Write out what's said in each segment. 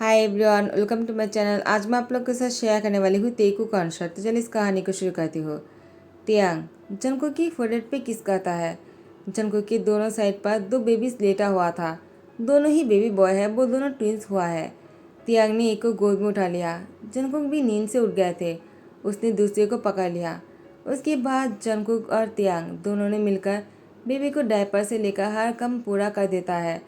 Hi everyone, welcome to my channel. आज मैं आप लोग के साथ शेयर करने वाली हूँ तेकू कॉन्सर्ट। तो चलिए इस कहानी को शुरू करती हूँ। तियांग जंगकुक की फोरहेड पे किस करता है। जंगकुक के दोनों साइड पर दो बेबीज लेटा हुआ था। दोनों ही बेबी बॉय है, वो दोनों ट्विंस हुआ है। तियांग ने एक को गोद में उठा लिया। जंगकुक भी नींद से उठ गए थे। उसने दूसरे को पकड़ लिया। उसके बाद जंगकुक और तियांग दोनों ने मिलकर बेबी को डायपर से लेकर हर काम पूरा कर देता है।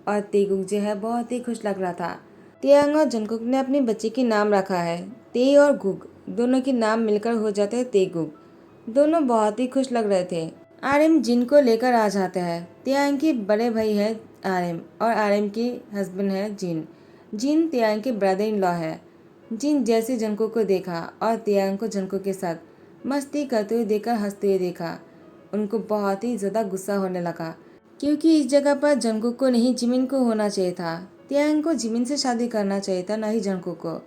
और तेगुक जो है बहुत ही खुश लग रहा था। तियांग और जंगकुक ने अपने बच्चे के नाम रखा है ते और गुग। दोनों के नाम मिलकर हो जाते हैं तेगुक। दोनों बहुत ही खुश लग रहे थे। आरएम जिन को लेकर आ जाते हैं। तियांग के बड़े भाई है आरएम और आरएम के हस्बैंड है जिन। जिन तियांग के ब्रदर इन लॉ है। जिन जैसे जंगकुक को देखा और तियांग को जंगकुक के साथ मस्ती करते हुए देखकर हंसते हुए देखा, उनको बहुत ही ज़्यादा गुस्सा होने लगा, क्योंकि इस जगह पर जंगकुक को नहीं जिमिन को होना चाहिए था। तियांग को जिमिन से शादी करना चाहिए था, ना ही जंगकुक को।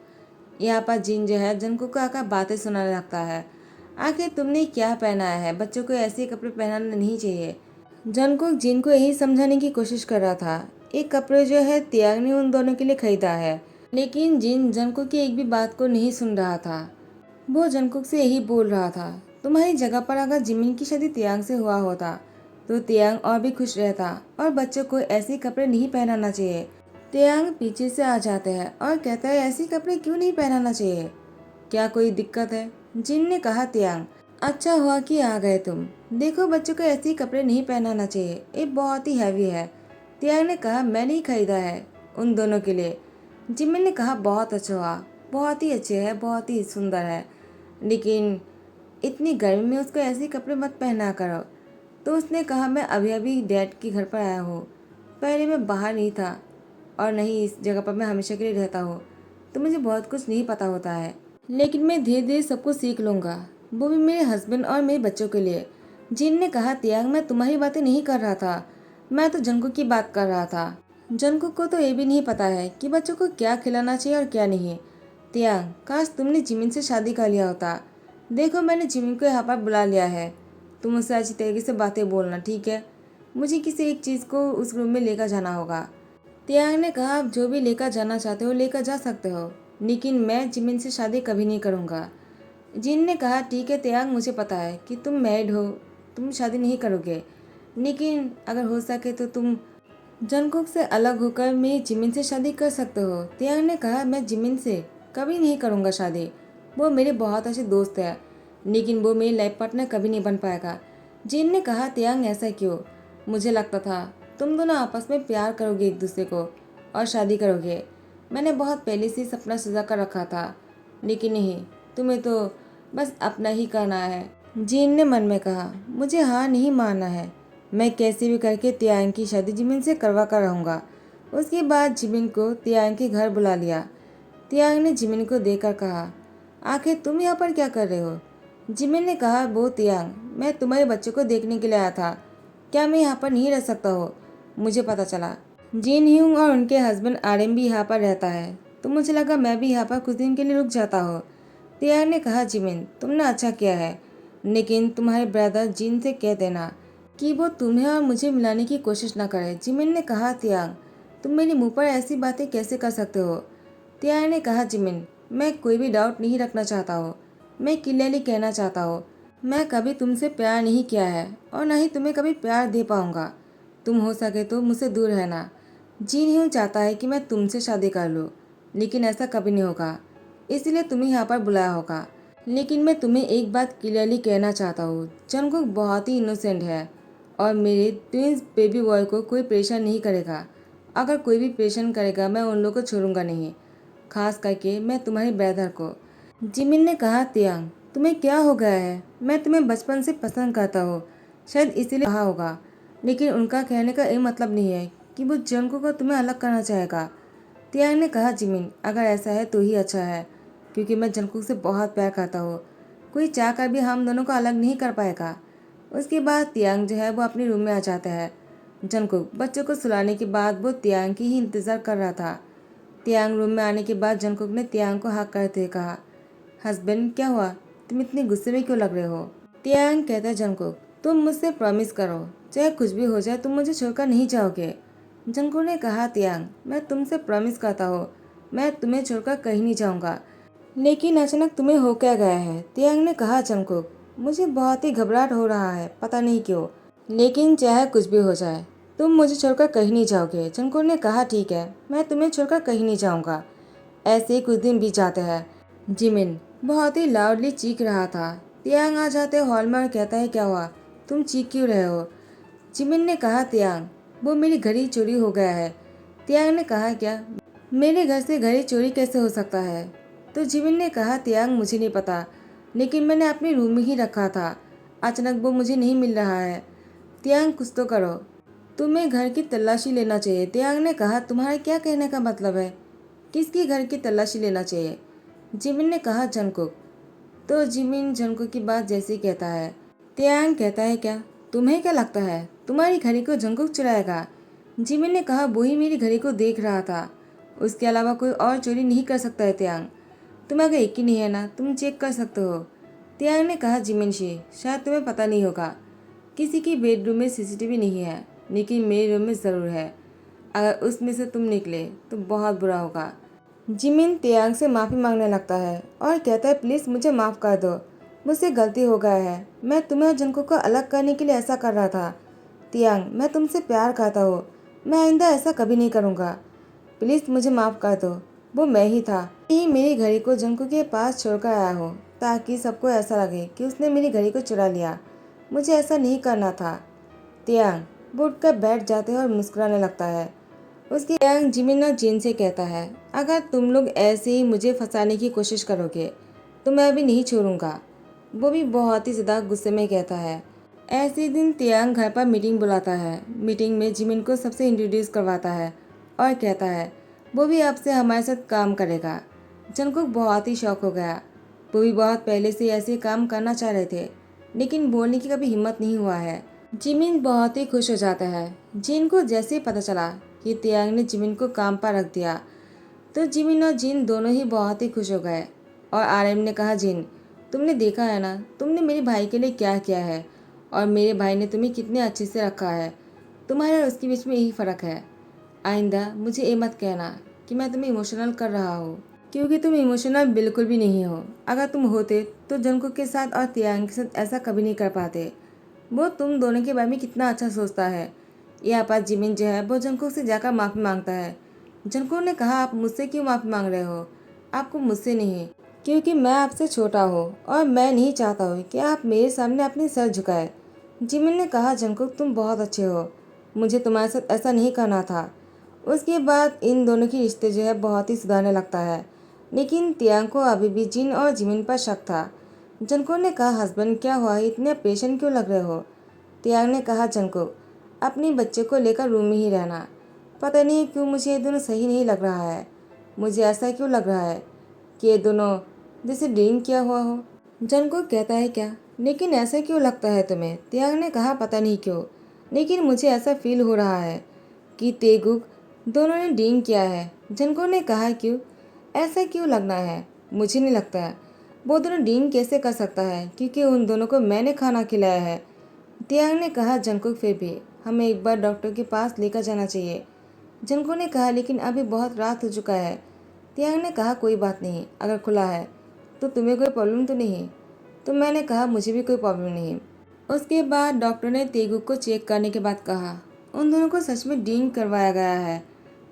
यहाँ पर जिन जो है जंगकुक को आकर बातें सुनाने लगता है। आखिर तुमने क्या पहनाया है, बच्चों को ऐसे कपड़े पहनाना नहीं चाहिए। जंगकुक जिन को यही समझाने की कोशिश कर रहा था। एक कपड़े जो है तियांग ने उन दोनों के लिए खरीदा है, लेकिन जिन जंगकुक की एक भी बात को नहीं सुन रहा था। वो जंगकुक से यही बोल रहा था, तुम्हारी जगह पर अगर जिमिन की शादी तियांग से हुआ होता तो तियांग और भी खुश रहता और बच्चों को ऐसे कपड़े नहीं पहनाना चाहिए। तियांग पीछे से आ जाते हैं और कहता है ऐसे कपड़े क्यों नहीं पहनाना चाहिए, क्या कोई दिक्कत है। जिन ने कहा तियांग, अच्छा हुआ कि आ गए तुम। देखो बच्चों को ऐसे कपड़े नहीं पहनाना चाहिए, ये बहुत ही हैवी है। तियांग ने कहा मैंने ही खरीदा है उन दोनों के लिए। जिमिन ने कहा बहुत अच्छा हुआ, बहुत ही अच्छे है, बहुत ही सुंदर है, लेकिन इतनी गर्मी में उसको ऐसे कपड़े मत पहना करो। तो उसने कहा मैं अभी अभी डैड के घर पर आया हूँ, पहले मैं बाहर नहीं था और नहीं इस जगह पर मैं हमेशा के लिए रहता हूँ, तो मुझे बहुत कुछ नहीं पता होता है, लेकिन मैं धीरे धीरे सब कुछ सीख लूँगा, वो भी मेरे हस्बैंड और मेरे बच्चों के लिए। जिन ने कहा तियांग मैं तुम्हारी बातें नहीं कर रहा था, मैं तो जंगकुक की बात कर रहा था। जंगकुक को तो ये भी नहीं पता है कि बच्चों को क्या खिलाना चाहिए और क्या नहीं। तियांग काश तुमने जिमिन से शादी कर लिया होता। देखो मैंने जिमिन को यहाँ पर बुला लिया है, तुम मुझसे अच्छी तरीके से बातें बोलना, ठीक है। मुझे किसी एक चीज़ को उस रूम में लेकर जाना होगा। तियांग ने कहा आप जो भी लेकर जाना चाहते हो लेकर जा सकते हो, लेकिन मैं जिमिन से शादी कभी नहीं करूँगा। जिन ने कहा ठीक है तियांग, मुझे पता है कि तुम मैरिड हो, तुम शादी नहीं करोगे, लेकिन अगर हो सके तो तुम जंगकुक से अलग होकर मेरी जिमिन से शादी कर सकते हो। तियांग ने कहा मैं जिमिन से कभी नहीं करूँगा शादी, वो मेरे बहुत अच्छे दोस्त है, लेकिन वो मेरी लाइफ पार्टनर कभी नहीं बन पाएगा। जिन ने कहा तियांग ऐसा क्यों, मुझे लगता था तुम दोनों आपस में प्यार करोगे एक दूसरे को और शादी करोगे। मैंने बहुत पहले से सपना सजा कर रखा था, लेकिन नहीं, तुम्हें तो बस अपना ही करना है। जिन ने मन में कहा मुझे हाँ नहीं मानना है, मैं कैसे भी करके तियांग की शादी जिमिन से करवा कर रहूँगा। उसके बाद जिमिन को तियांग के घर बुला लिया। तियांग ने जिमिन को देखकर कहा आखिर तुम यहाँ पर क्या कर रहे हो। जिमिन ने कहा वो तियांग, मैं तुम्हारे बच्चों को देखने के लिए आया था, क्या मैं यहाँ पर नहीं रह सकता हो। मुझे पता चला जिन ह्यूंग और उनके हस्बैंड आरएम भी यहाँ पर रहता है, तो मुझे लगा मैं भी यहाँ पर कुछ दिन के लिए रुक जाता हूँ। तियांग ने कहा जिमिन तुमने अच्छा किया है, लेकिन तुम्हारे ब्रदर जिन से कह देना कि वो तुम्हें और मुझे मिलाने की कोशिश न करे। जिमिन ने कहा तियांग तुम मेरे मुंह पर ऐसी बातें कैसे कर सकते हो। तियांग ने कहा जिमिन मैं कोई भी डाउट नहीं रखना चाहता हूँ, मैं क्लियरली कहना चाहता हूँ मैं कभी तुमसे प्यार नहीं किया है और न ही तुम्हें कभी प्यार दे पाऊँगा। तुम हो सके तो मुझसे दूर रहना। जिन ह्यूंग चाहता है कि मैं तुमसे शादी कर लूँ, लेकिन ऐसा कभी नहीं होगा, इसलिए तुम्हें यहाँ पर बुलाया होगा। लेकिन मैं तुम्हें एक बात क्लियरली कहना चाहता हूँ, जंगकुक बहुत ही इनोसेंट है और मेरे ट्विंस बेबी बॉय को कोई परेशान नहीं करेगा। अगर कोई भी परेशान करेगा मैं उन लोगों को छोड़ूंगा नहीं, खास करके मैं तुम्हारे ब्रदर को। जिमिन ने कहा तियांग तुम्हें क्या हो गया है, मैं तुम्हें बचपन से पसंद करता हूँ, शायद इसीलिए कहा होगा, लेकिन उनका कहने का ये मतलब नहीं है कि वो जंगकुक को तुम्हें अलग करना चाहेगा। तियांग ने कहा जिमिन अगर ऐसा है तो ही अच्छा है, क्योंकि मैं जंगकुक से बहुत प्यार करता हूँ, कोई चाह कर भी हम दोनों को अलग नहीं कर पाएगा। उसके बाद तियांग जो है वो अपने रूम में आ जाता है। जंगकुक बच्चों को सुलाने के बाद वो तियांग की ही इंतज़ार कर रहा था। तियांग रूम में आने के बाद जंगकुक ने तियांग को हक करते हुए कहा हस्बैंड क्या हुआ, तुम इतने गुस्से में क्यों लग रहे हो। तियांग कहता है जंगकुक तुम मुझसे प्रॉमिस करो चाहे कुछ भी हो जाए तुम मुझे छोड़कर नहीं जाओगे। जंगकुक ने कहा तियांग मैं तुमसे प्रॉमिस करता हूँ मैं तुम्हें छोड़कर कहीं नहीं जाऊंगा। लेकिन अचानक तुम्हें हो क्या गया है? तियांग ने कहा जंगकुक, मुझे बहुत ही घबराहट हो रहा है, पता नहीं क्यों। लेकिन चाहे कुछ भी हो जाए तुम मुझे छोड़कर कहीं नहीं जाओगे। जंगकुक ने कहा ठीक है, मैं तुम्हें छोड़कर कहीं नहीं जाऊंगा। ऐसे ही कुछ दिन बीत जाते हैं। जिमिन बहुत ही लाउडली चीख रहा था। तियांग आ जाते हॉल में और कहता है क्या हुआ, तुम चीख क्यों रहे हो? जिमिन ने कहा तियांग, वो मेरी घड़ी चोरी हो गया है। तियांग ने कहा क्या, मेरे घर से घड़ी चोरी कैसे हो सकता है? तो जिमिन ने कहा तियांग मुझे नहीं पता, लेकिन मैंने अपने रूम में ही रखा था। अचानक वो मुझे नहीं मिल रहा है। तियांग कुछ तो करो, तुम्हें घर की तलाशी लेना चाहिए। तियांग ने कहा तुम्हारे क्या कहने का मतलब है, किसकी घर की तलाशी लेना चाहिए? जिमिन ने कहा जंगकुक। तो जिमिन जंगकुक की बात जैसे ही कहता है। तियांग कहता है क्या, तुम्हें क्या लगता है तुम्हारी घड़ी को जंगकुक चुराएगा? जिमिन ने कहा वो ही मेरी घड़ी को देख रहा था, उसके अलावा कोई और चोरी नहीं कर सकता है। तियांग तुम्हें अगर यकीन नहीं है ना, तुम चेक कर सकते हो। तियांग ने कहा जिमिन शी, शायद तुम्हें पता नहीं होगा, किसी की बेडरूम में सीसीटीवी नहीं है, लेकिन मेरे रूम में ज़रूर है। अगर उसमें से तुम निकले तो बहुत बुरा होगा। जिमिन तियांग से माफ़ी मांगने लगता है और कहता है प्लीज़ मुझे माफ़ कर दो, मुझसे गलती हो गया है। मैं तुम्हें और जंगकुक को अलग करने के लिए ऐसा कर रहा था। तियांग मैं तुमसे प्यार करता हूँ, मैं आइंदा ऐसा कभी नहीं करूँगा, प्लीज़ मुझे माफ़ कर दो। वो मैं ही था, ही मेरी घड़ी को जंगकुक के पास छोड़कर आया हूँ ताकि सबको ऐसा लगे कि उसने मेरी घड़ी को चुरा लिया। मुझे ऐसा नहीं करना था। तियांग वो उठकर बैठ जाते हैं और मुस्कुराने लगता है। उसके तियांग जिमिन और जिन से कहता है अगर तुम लोग ऐसे ही मुझे फंसाने की कोशिश करोगे तो मैं अभी नहीं छोड़ूंगा। वो भी बहुत ही ज़्यादा गुस्से में कहता है। ऐसे ही दिन तियांग घर पर मीटिंग बुलाता है। मीटिंग में जिमिन को सबसे इंट्रोड्यूस करवाता है और कहता है वो भी अब से हमारे साथ काम करेगा। जंगकुक बहुत ही शौक हो गया। वो भी बहुत पहले से ऐसे काम करना चाह रहे थे, लेकिन बोलने की कभी हिम्मत नहीं हुआ है। जिमिन बहुत ही खुश हो जाता है। जिन को जैसे ही पता चला कि तियांग ने जिमिन को काम पर रख दिया तो जिमिन और जिन दोनों ही बहुत ही खुश हो गए। और आरएम ने कहा जिन तुमने देखा है ना, तुमने मेरे भाई के लिए क्या किया है और मेरे भाई ने तुम्हें कितने अच्छे से रखा है। तुम्हारे और उसके बीच में यही फ़र्क है। आइंदा मुझे ये मत कहना कि मैं तुम्हें इमोशनल कर रहा हूँ, क्योंकि तुम इमोशनल बिल्कुल भी नहीं हो। अगर तुम होते तो जंगकुक के साथ और तियांग के साथ ऐसा कभी नहीं कर पाते। वो तुम दोनों के बारे में कितना अच्छा सोचता है। यहाँ पर जिमिन जो है वो जंगकुक से जाकर माफ़ी मांगता है। जंगकुक ने कहा आप मुझसे क्यों माफ़ी मांग रहे हो? आपको मुझसे नहीं, क्योंकि मैं आपसे छोटा हूँ और मैं नहीं चाहता हूँ कि आप मेरे सामने अपनी सर झुकाए। जिमिन ने कहा जंगकुक तुम बहुत अच्छे हो, मुझे तुम्हारे साथ ऐसा नहीं करना था। उसके बाद इन दोनों की रिश्ते जो है बहुत ही सुधारने लगता है। लेकिन तियांग को अभी भी जिन और जिमिन पर शक था। जंगकुक ने कहा हस्बैंड क्या हुआ, इतने पेशेंट क्यों लग रहे हो? तियांग ने कहा जंगकुक अपने बच्चे को लेकर रूम में ही रहना। पता नहीं क्यों मुझे ये दोनों सही नहीं लग रहा है। मुझे ऐसा क्यों लग रहा है कि ये दोनों जैसे ड्रिंक किया हुआ हो। जंगकुक कहता है क्या, लेकिन ऐसा क्यों लगता है तुम्हें? तियांग ने कहा पता नहीं क्यों, लेकिन मुझे ऐसा फील हो रहा है कि तेगुक दोनों ने ड्रिंक किया है। जंगकुक ने कहा क्यों, ऐसा क्यों लगना है? मुझे नहीं लगता। वो दोनों ड्रिंक कैसे कर सकता है, क्योंकि उन दोनों को मैंने खाना खिलाया है। तियांग ने कहा जंगकुक फिर भी हमें एक बार डॉक्टर के पास लेकर जाना चाहिए। जंगकुक ने कहा लेकिन अभी बहुत रात हो चुका है। तियांग ने कहा कोई बात नहीं, अगर खुला है तो तुम्हें कोई प्रॉब्लम तो नहीं? तो मैंने कहा मुझे भी कोई प्रॉब्लम नहीं। उसके बाद डॉक्टर ने तेगुक को चेक करने के बाद कहा उन दोनों को सच में ड्रिंक करवाया गया है।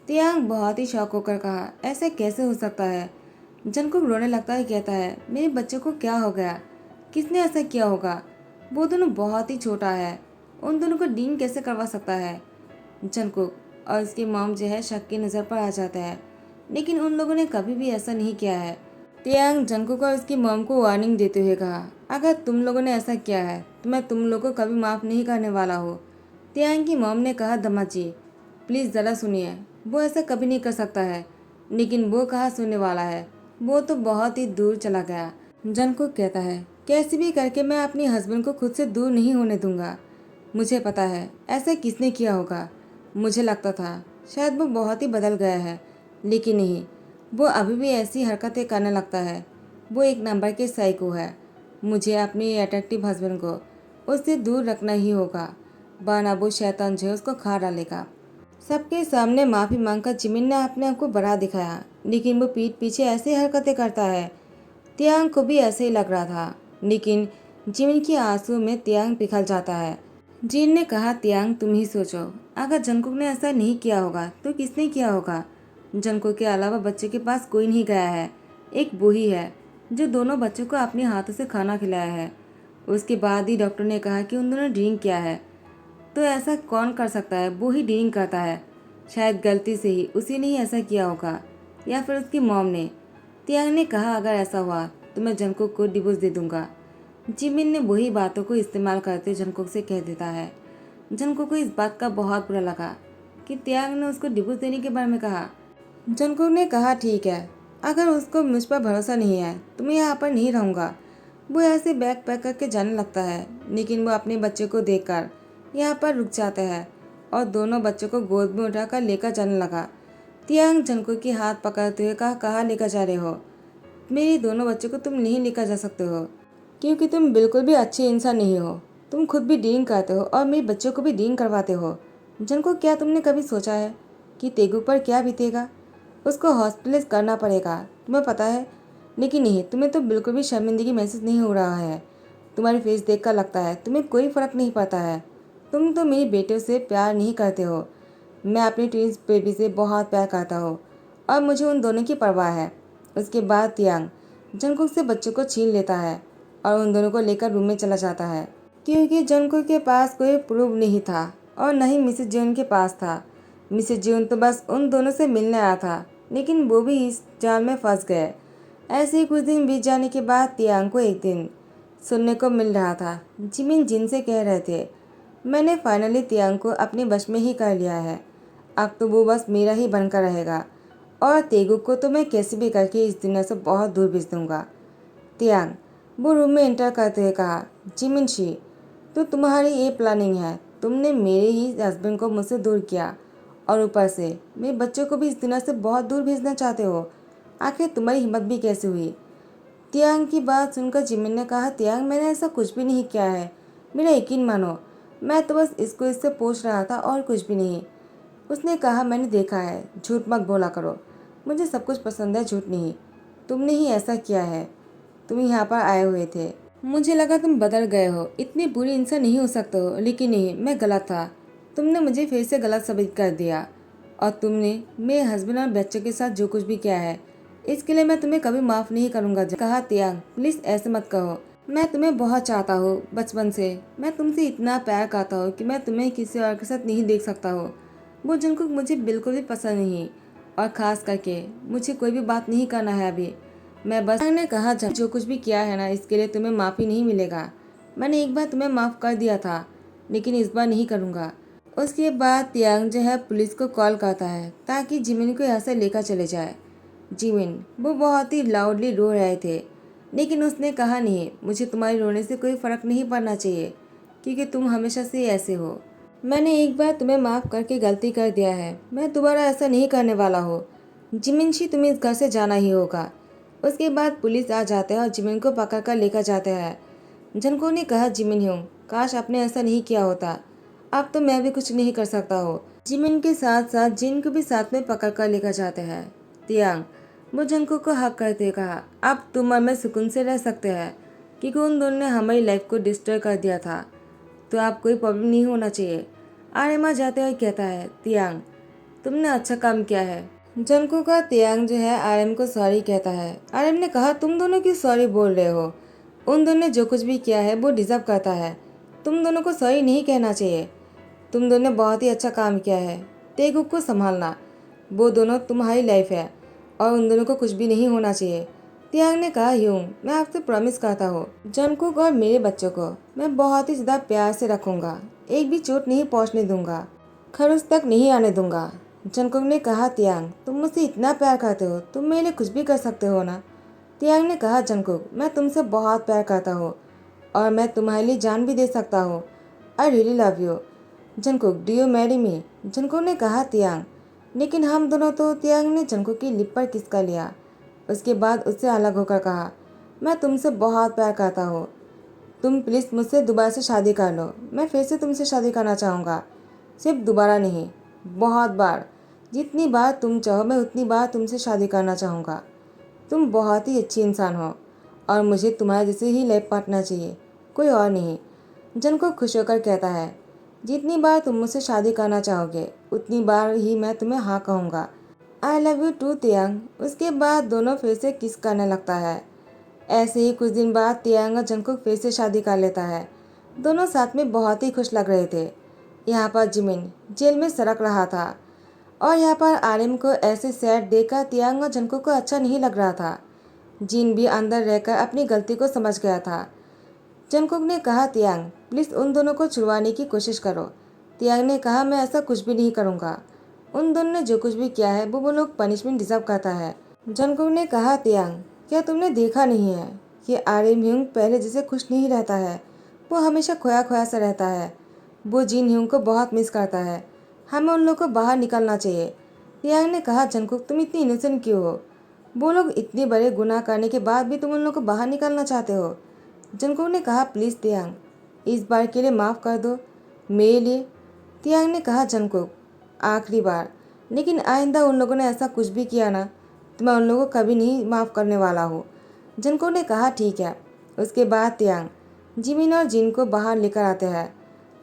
तियांग बहुत ही शौक होकर कहा ऐसे कैसे हो सकता है? जंगकुक रोने लगता है, कहता है मेरे बच्चे को क्या हो गया, किसने ऐसा किया होगा? वो दोनों बहुत ही छोटा है, उन दोनों को ड्रिंक कैसे करवा सकता है? जंगकुक और इसकी मॉम जो है शक की नज़र पर आ जाता है, लेकिन उन लोगों ने कभी भी ऐसा नहीं किया है। तियांग जंगकुक और उसकी मॉम को वार्निंग देते हुए कहा अगर तुम लोगों ने ऐसा किया है तो मैं तुम लोगों को कभी माफ़ नहीं करने वाला हूँ। तियांग की मॉम ने कहा दमाजी प्लीज़ ज़रा सुनिए, वो ऐसा कभी नहीं कर सकता है। लेकिन वो कहाँ सुनने वाला है, वो तो बहुत ही दूर चला गया। जंगकुक कहता है कैसे भी करके मैं अपनी हस्बैंड को खुद से दूर नहीं होने दूंगा। मुझे पता है ऐसा किसने किया होगा। मुझे लगता था शायद वो बहुत ही बदल गया है, लेकिन नहीं, वो अभी भी ऐसी हरकतें करने लगता है। वो एक नंबर के साइको है। मुझे अपने अट्रैक्टिव हस्बैंड को उससे दूर रखना ही होगा, वरना वो शैतान जो है उसको खा डालेगा। सबके सामने माफ़ी मांगकर जिमिन ने अपने आप को बड़ा दिखाया, लेकिन वो पीठ पीछे ऐसी हरकतें करता है। तियांग को भी ऐसे ही लग रहा था, लेकिन जिमिन की आंसू में तियांग पिघल जाता है। जिन ने कहा, तियांग तुम ही सोचो, अगर जंगकुक ने ऐसा नहीं किया होगा तो किसने किया होगा। जंगकुक के अलावा बच्चे के पास कोई नहीं गया है। एक वो ही है जो दोनों बच्चों को अपने हाथों से खाना खिलाया है। उसके बाद ही डॉक्टर ने कहा कि उन दोनों ने ड्रिंक किया है। तो ऐसा कौन कर सकता है, वो ही ड्रिंक करता है। शायद गलती से ही उसी ने ही ऐसा किया होगा, या फिर उसकी मॉम ने। तियांग ने कहा, अगर ऐसा हुआ तो मैं जंगकुक को डिवोर्स दे दूंगा। जिमिन ने वही बातों को इस्तेमाल करते जंगकुक से कह देता है। जंगकुक को इस बात का बहुत बुरा लगा कि तियांग ने उसको डिवोर्स देने के बारे में कहा। जंगकुक ने कहा, ठीक है, अगर उसको मुझ पर भरोसा नहीं है तो मैं यहाँ पर नहीं रहूँगा। वो ऐसे बैग पैक करके जाने लगता है, लेकिन वो अपने बच्चे को देखकर यहाँ पर रुक जाता है और दोनों बच्चों को गोद में उठाकर लेकर जाने लगा। तियांग जंगकुक की हाथ पकड़ते हुए कहा, कहाँ लेकर जा रहे हो? मेरे दोनों बच्चों को तुम नहीं लेकर जा सकते हो, क्योंकि तुम बिल्कुल भी अच्छे इंसान नहीं हो। तुम खुद भी ड्रिंक करते हो और मेरे बच्चों को भी ड्रिंक करवाते हो। जंगकुक, क्या तुमने कभी सोचा है कि तेगुक पर क्या बीतेगा? उसको हॉस्पिटलाइज करना पड़ेगा, तुम्हें पता है। लेकिन नहीं, तुम्हें तो बिल्कुल भी शर्मिंदगी महसूस नहीं हो रहा है। तुम्हारी फेस देखकर लगता है तुम्हें कोई फ़र्क नहीं पड़ता है। तुम तो मेरी बेटे से प्यार नहीं करते हो। मैं अपनी ट्विंस बेबी से बहुत प्यार करता हूँ और मुझे उन दोनों की परवाह है। उसके बाद तियांग जंगकुक से बच्चों को छीन लेता है और उन दोनों को लेकर रूम में चला जाता है, क्योंकि जंगकुक के पास कोई प्रूफ नहीं था और न ही मिसेज जियोन के पास था। मिसेज जियोन तो बस उन दोनों से मिलने आया था, लेकिन वो भी इस जाल में फंस गए। ऐसे ही कुछ दिन बीत जाने के बाद तियांग को एक दिन सुनने को मिल रहा था, जिमिन जिन से कह रहे थे, मैंने फाइनली तियांग को अपने वश में ही कर लिया है। अब तो वो बस मेरा ही बनकर रहेगा और तेगुक को तो मैं कैसे भी करके इस दुनिया से बहुत दूर भेज दूंगा। तियांग वो रूम में एंटर करते हुए कहा, जिमिन शी, तो तुम्हारी ये प्लानिंग है। तुमने मेरे ही हस्बैंड को मुझसे दूर किया और ऊपर से मेरे बच्चों को भी इस दुनिया से बहुत दूर भेजना चाहते हो। आखिर तुम्हारी हिम्मत भी कैसे हुई? तियांग की बात सुनकर जिमिन ने कहा, तियांग मैंने ऐसा कुछ भी नहीं किया है, मेरा यकीन मानो। मैं तो बस इसको इससे पूछ रहा था और कुछ भी नहीं। उसने कहा, मैंने देखा है, झूठ मत बोला करो, मुझे सब कुछ पसंद है, झूठ नहीं। तुमने ही ऐसा किया है, तुम यहाँ पर आए हुए थे। मुझे लगा तुम बदल गए हो, इतनी बुरी इंसान नहीं हो सकते हो, लेकिन नहीं, मैं गलत था। तुमने मुझे फिर से गलत साबित कर दिया और तुमने मेरे हस्बैंड और बच्चों के साथ जो कुछ भी किया है, इसके लिए मैं तुम्हें कभी माफ़ नहीं करूँगा। कहा, तियांग प्लीज़ ऐसे मत कहो, मैं तुम्हें बहुत चाहता हूँ बचपन से। मैं तुमसे इतना प्यार करता हूँ कि मैं तुम्हें किसी और के साथ नहीं देख सकता हूँ। वो जंगकुक मुझे बिल्कुल भी पसंद नहीं, और ख़ास करके मुझे कोई भी बात नहीं करना है अभी। मैं बस ने कहा, जो कुछ भी किया है ना, इसके लिए तुम्हें माफ़ी नहीं मिलेगा। मैंने एक बार तुम्हें माफ़ कर दिया था, लेकिन इस बार नहीं करूँगा। उसके बाद तियांग जो है पुलिस को कॉल करता है ताकि जिमिन को यहाँ से लेकर चले जाए। जिमिन वो बहुत ही लाउडली रो रहे थे, लेकिन उसने कहा, नहीं, मुझे तुम्हारे रोने से कोई फ़र्क नहीं पड़ना चाहिए, क्योंकि तुम हमेशा से ऐसे हो। मैंने एक बार तुम्हें माफ़ करके गलती कर दिया है, मैं दोबारा ऐसा नहीं करने वाला हूँ। जिमिन तुम्हें इस घर से जाना ही होगा। उसके बाद पुलिस आ जाते हैं और जिमिन को पकड़ कर लेकर जाते हैं। जंगकुक ने कहा, जिमिन हूँ, काश आपने ऐसा नहीं किया होता, अब तो मैं भी कुछ नहीं कर सकता हूँ। जिमिन के साथ साथ जिन को भी साथ में पकड़ कर लेकर जाते हैं। तियांग वो जंगकुक को हक करते कहा, अब तुम और मैं सुकून से रह सकते हैं, क्योंकि उन दोनों ने हमारी लाइफ को डिस्ट्रॉय कर दिया था, तो आप कोई प्रॉब्लम नहीं होना चाहिए। आर्यमा जाते हुए कहता है, तियांग तुमने अच्छा काम किया है। जंगकुक का तियांग जो है आर्यम को सॉरी कहता है। आर्यम ने कहा, तुम दोनों क्यों सॉरी बोल रहे हो? उन दोनों ने जो कुछ भी किया है वो डिजर्व करता है, तुम दोनों को सॉरी नहीं कहना चाहिए। तुम दोनों ने बहुत ही अच्छा काम किया है। तेगुक को संभालना, वो दोनों तुम्हारी लाइफ है और उन दोनों को कुछ भी नहीं होना चाहिए। तियांग ने कहा, ह्यूंग मैं आपसे प्रॉमिस करता हूँ, जंगकुक और मेरे बच्चों को मैं बहुत ही ज़्यादा प्यार से रखूँगा, एक भी चोट नहीं पहुँचने दूंगा, खरोच तक नहीं आने दूंगा। जंगकुक ने कहा, तियांग तुम मुझसे इतना प्यार करते हो, तुम मेरे लिए कुछ भी कर सकते हो ना? तियांग ने कहा, जंगकुक मैं तुमसे बहुत प्यार करता हूँ और मैं तुम्हारे लिए जान भी दे सकता हूँ। I really love you. Jungkook do you marry me? Jungkook ने कहा, तियांग लेकिन हम दोनों तो। तियांग ने जंगकुक की लिप पर किस कर लिया। उसके बाद उससे अलग होकर कहा, मैं तुमसे बहुत प्यार करता हूँ, तुम प्लीज़ मुझसे दोबारा से शादी कर लो। मैं फिर से तुमसे शादी करना चाहूँगा, सिर्फ दोबारा नहीं। बहुत बार। जितनी बार तुम चाहो मैं उतनी बार तुमसे शादी करना चाहूँगा। तुम बहुत ही अच्छी इंसान हो और मुझे तुम्हारे जैसे ही लाइफ पार्टनर चाहिए, कोई और नहीं। जंगकुक खुश होकर कहता है, जितनी बार तुम मुझसे शादी करना चाहोगे उतनी बार ही मैं तुम्हें हाँ कहूँगा। I love you too Tiang. उसके बाद दोनों फिर से किस करने लगता है। ऐसे ही कुछ दिन बाद तियांग और जंगकुक फिर से शादी कर लेता है। दोनों साथ में बहुत ही खुश लग रहे थे। यहाँ पर जिमिन जेल में सड़क रहा था और यहाँ पर आर्यन को ऐसे सैड देखकर तियांग और जंगकुक को अच्छा नहीं लग रहा था। जिन भी अंदर रहकर अपनी गलती को समझ गया था। जंगकुक ने कहा, तियांग प्लीज़ उन दोनों को छुड़वाने की कोशिश करो। तियांग ने कहा, मैं ऐसा कुछ भी नहीं करूँगा। उन दोनों ने जो कुछ भी किया है वो लोग पनिशमेंट डिजर्व करता है। जंगकुक ने कहा, तियांग क्या तुमने देखा नहीं है कि आर्यन ह्यूंग पहले जैसे खुश नहीं रहता है। वो हमेशा खोया खोया सा रहता है। वो जिन ह्यूंग को बहुत मिस करता है। हमें उन लोगों को बाहर निकलना चाहिए। तियांग ने कहा, जंगकुक तुम इतनी इनोसेंट क्यों हो? वो लोग इतने बड़े गुनाह करने के बाद भी तुम उन लोगों को बाहर निकालना चाहते हो। जंगकुक ने कहा, प्लीज़ तियांग इस बार के लिए माफ़ कर दो मेरे लिए। तियांग ने कहा, जंगकुक आखिरी बार, लेकिन आइंदा उन लोगों ने ऐसा कुछ भी किया ना तो मैं उन लोगों को कभी नहीं माफ़ करने वाला हूँ। जंगकुक ने कहा, ठीक है। उसके बाद तियांग जिमिन और जिन को बाहर लेकर आते हैं।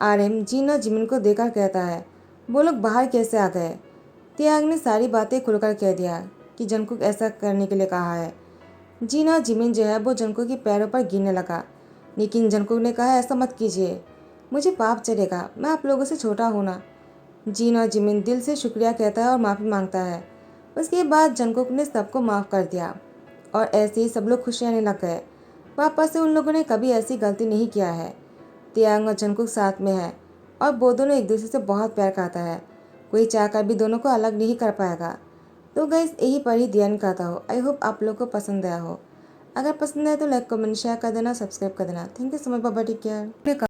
आर्यन जिन और जिमिन को देखकर कहता है, वो लोग बाहर कैसे आ गए? तियांग ने सारी बातें खुलकर कह दिया कि जंगकुक ऐसा करने के लिए कहा है। जिन और जिमिन जो है वो जंगकुक के पैरों पर गिरने लगा, लेकिन जंगकुक ने कहा, ऐसा मत कीजिए, मुझे पाप चढ़ेगा, मैं आप लोगों से छोटा हूँ ना। जिन और जिमिन दिल से शुक्रिया कहता है और माफ़ी मांगता है। उसके बाद जंगकुक ने सबको माफ़ कर दिया और ऐसे ही सब लोग खुश रहने लग गए। वापस से उन लोगों ने कभी ऐसी गलती नहीं किया है। तियांग और जंगकुक साथ में है और वो दोनों एक दूसरे से बहुत प्यार करता है। कोई चाहकर भी दोनों को अलग नहीं कर पाएगा। तो गाइस यही पर ही ध्यान करता हो। आई होप आप लोग को पसंद आया हो। अगर पसंद आए तो लाइक कमेंट शेयर कर देना, सब्सक्राइब कर देना। Thank you so much, bye bye, take care.